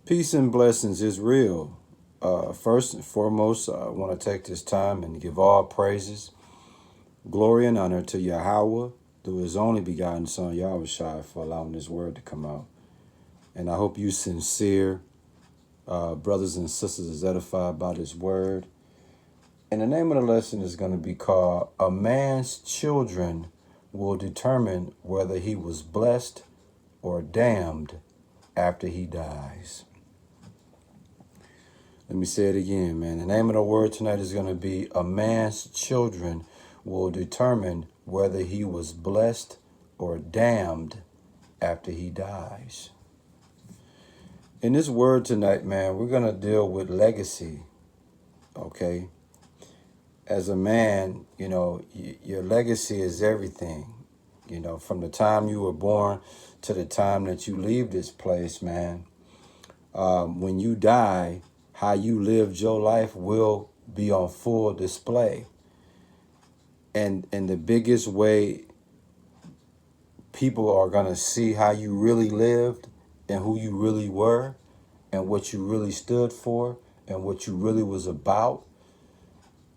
Peace and blessings is real. First and foremost, I want to take this time and give all praises, glory, and honor to Yahweh, through his only begotten Son, Yahushua, for allowing this word to come out. And I hope you sincere brothers and sisters is edified by this word. And the name of the lesson is going to be called A Man's Children Will Determine Whether He Was Blessed or Damned After He Dies. Let me say it again, man. The name of the word tonight is going to be A Man's Children Will Determine Whether He Was Blessed or Damned After He Dies. In this word tonight, man, we're going to deal with legacy, okay? As a man, your legacy is everything. From the time you were born to the time that you leave this place, man. When you die, how you lived your life will be on full display. And the biggest way people are going to see how you really lived and who you really were and what you really stood for and what you really was about,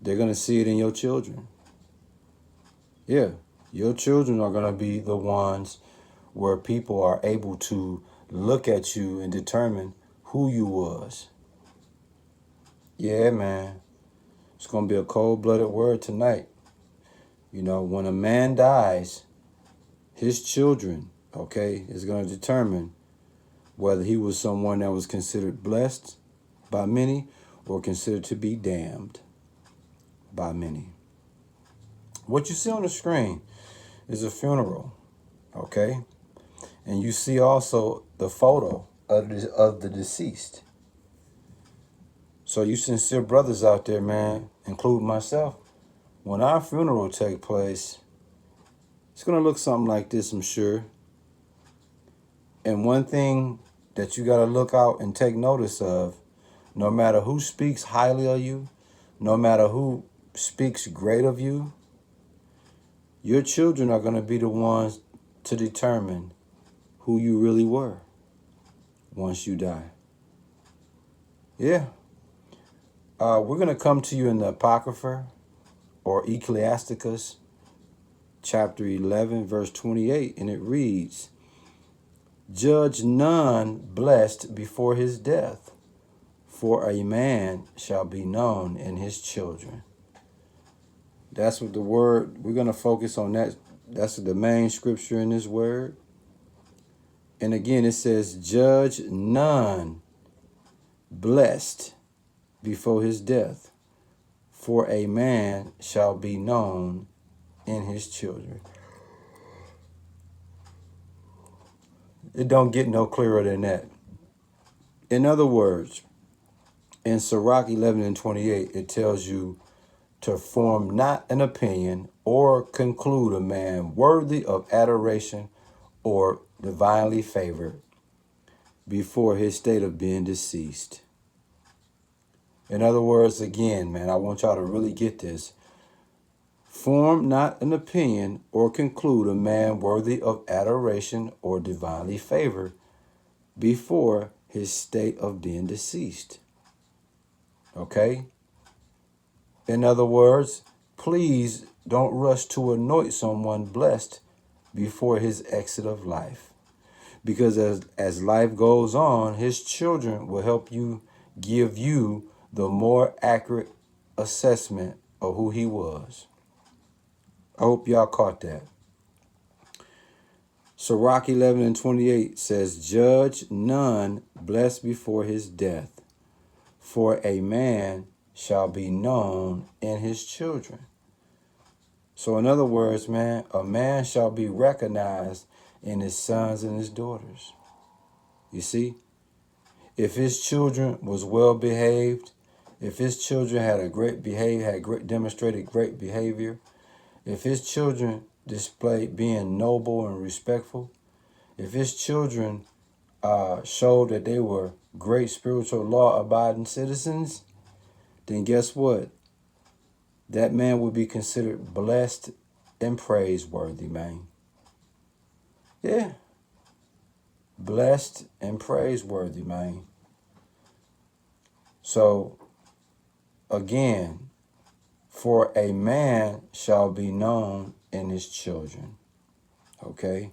they're going to see it in your children. Yeah, your children are going to be the ones where people are able to look at you and determine who you was. Yeah, man. It's going to be a cold-blooded word tonight. When a man dies, his children, okay, is going to determine whether he was someone that was considered blessed by many or considered to be damned by many. What you see on the screen is a funeral, okay? And you see also the photo of the deceased. So you sincere brothers out there, man, including myself, when our funeral take place, it's going to look something like this, I'm sure. And one thing that you got to look out and take notice of, no matter who speaks highly of you, no matter who speaks great of you, your children are going to be the ones to determine who you really were once you die. Yeah. We're going to come to you in the Apocrypha or Ecclesiasticus chapter 11, verse 28, and it reads, "Judge none blessed before his death, for a man shall be known in his children." That's what the word, we're going to focus on that. That's the main scripture in this word. And again, it says, judge none blessed before his death, for a man shall be known in his children. It don't get no clearer than that. In other words, in Sirach 11 and 28, it tells you to form not an opinion or conclude a man worthy of adoration or divinely favored before his state of being deceased. In other words, again, man, I want y'all to really get this. Form not an opinion or conclude a man worthy of adoration or divinely favored before his state of being deceased. Okay? In other words, please don't rush to anoint someone blessed before his exit of life. Because as life goes on, his children will help you give you the more accurate assessment of who he was. I hope y'all caught that. Sirach 11 and 28 says, judge none blessed before his death, for a man shall be known in his children. So in other words, man, a man shall be recognized in his sons and his daughters. You see, if his children was well behaved, if his children had demonstrated great behavior, if his children displayed being noble and respectful, if his children showed that they were great spiritual law-abiding citizens, then guess what? That man would be considered blessed and praiseworthy, man. Yeah. Blessed and praiseworthy, man. So again, for a man shall be known in his children. Okay?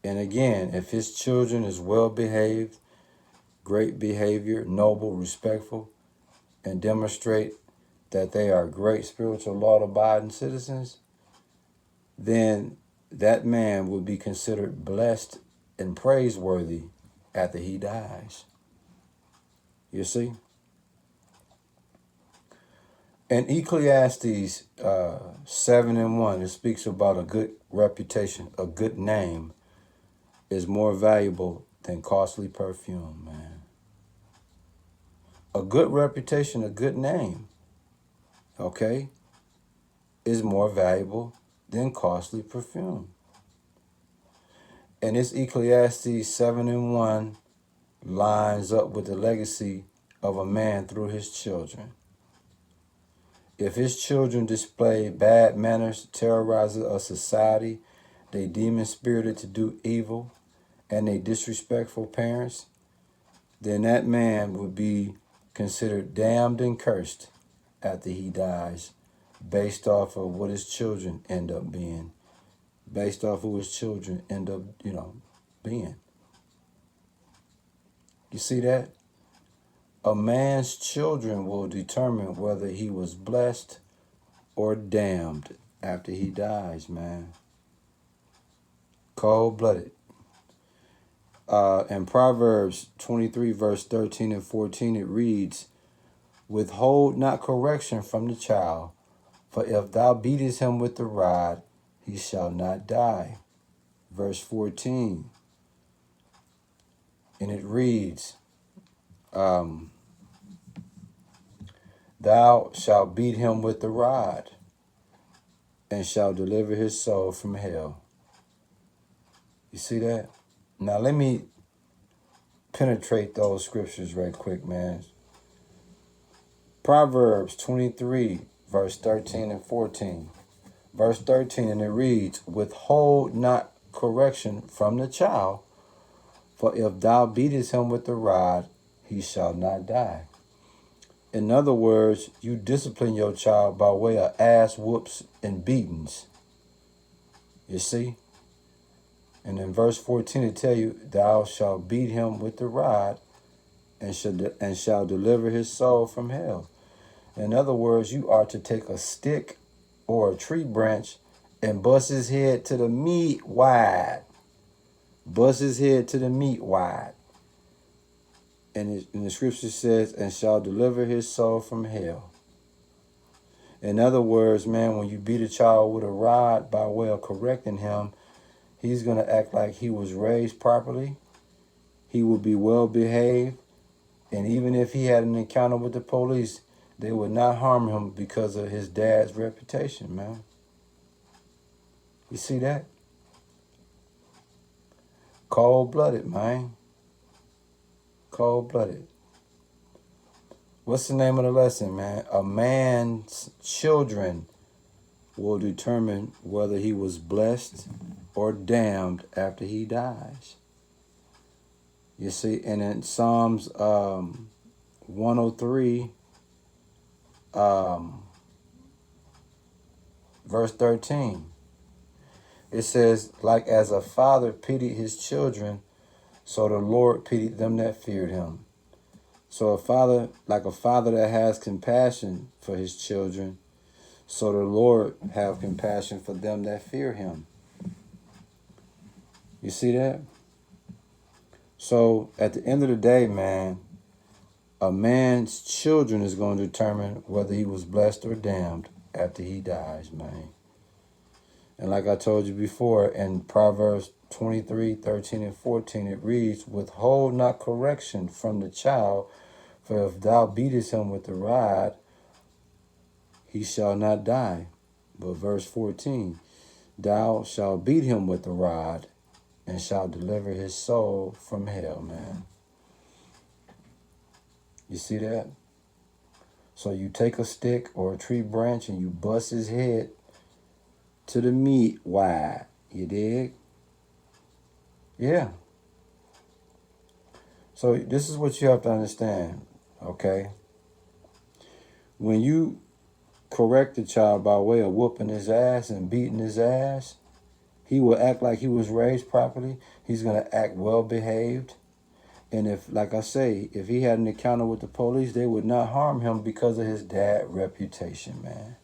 And again, if his children is well behaved, great behavior, noble, respectful, and demonstrate that they are great spiritual law-abiding citizens, then that man will be considered blessed and praiseworthy after he dies. You see? In Ecclesiastes 7:1, it speaks about a good reputation, a good name is more valuable than costly perfume, man. A good reputation, a good name, okay, is more valuable than costly perfume. And this Ecclesiastes 7:1 lines up with the legacy of a man through his children. If his children display bad manners, terrorize a society, they demon-spirited to do evil, and they disrespectful parents, then that man would be considered damned and cursed after he dies, based off of what his children end up being, based off who his children end up, being. You see that? A man's children will determine whether he was blessed or damned after he dies, man. Cold-blooded. In Proverbs 23, verse 13 and 14, it reads, "Withhold not correction from the child, for if thou beatest him with the rod, he shall not die." Verse 14, and it reads, "Thou shalt beat him with the rod, and shall deliver his soul from hell." You see that? Now let me penetrate those scriptures right quick, man. Proverbs 23, verse 13 and 14. Verse 13, and it reads, "Withhold not correction from the child, for if thou beatest him with the rod, he shall not die." In other words, you discipline your child by way of ass whoops and beatings. You see? And in verse 14, it tell you, "Thou shalt beat him with the rod, and shall deliver his soul from hell." In other words, you are to take a stick or a tree branch and bust his head to the meat wide. Bust his head to the meat wide. And the scripture says, "And shall deliver his soul from hell." In other words, man, when you beat a child with a rod by way of correcting him, he's going to act like he was raised properly. He will be well behaved. And even if he had an encounter with the police, they would not harm him because of his dad's reputation, man. You see that? Cold-blooded, man. Cold-blooded. What's the name of the lesson, man? A man's children will determine whether he was blessed or damned after he dies. You see, and in Psalms 103, verse 13, it says, "Like as a father pitied his children, so the Lord pitied them that feared him." So a father that has compassion for his children, so the Lord have compassion for them that fear him. You see that? So at the end of the day, man, a man's children is going to determine whether he was blessed or damned after he dies, man. And like I told you before, in Proverbs 23, 13 and 14, it reads, "Withhold not correction from the child, for if thou beatest him with the rod, he shall not die." But verse 14, "Thou shalt beat him with the rod, and shalt deliver his soul from hell," man. You see that? So you take a stick or a tree branch and you bust his head to the meat wide. You dig? Yeah. So this is what you have to understand, okay? When you correct the child by way of whooping his ass and beating his ass, he will act like he was raised properly. He's going to act well behaved. And if, like I say, if he had an encounter with the police, they would not harm him because of his dad's reputation, man.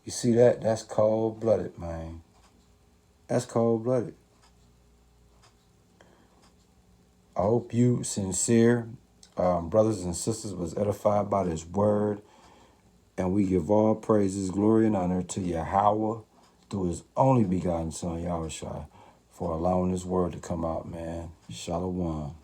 You see that? That's cold-blooded, man. That's cold-blooded. I hope you sincere brothers and sisters was edified by this word. And we give all praises, glory, and honor to Yahweh through his only begotten son, Yahushua, for allowing this word to come out, man. Shalom.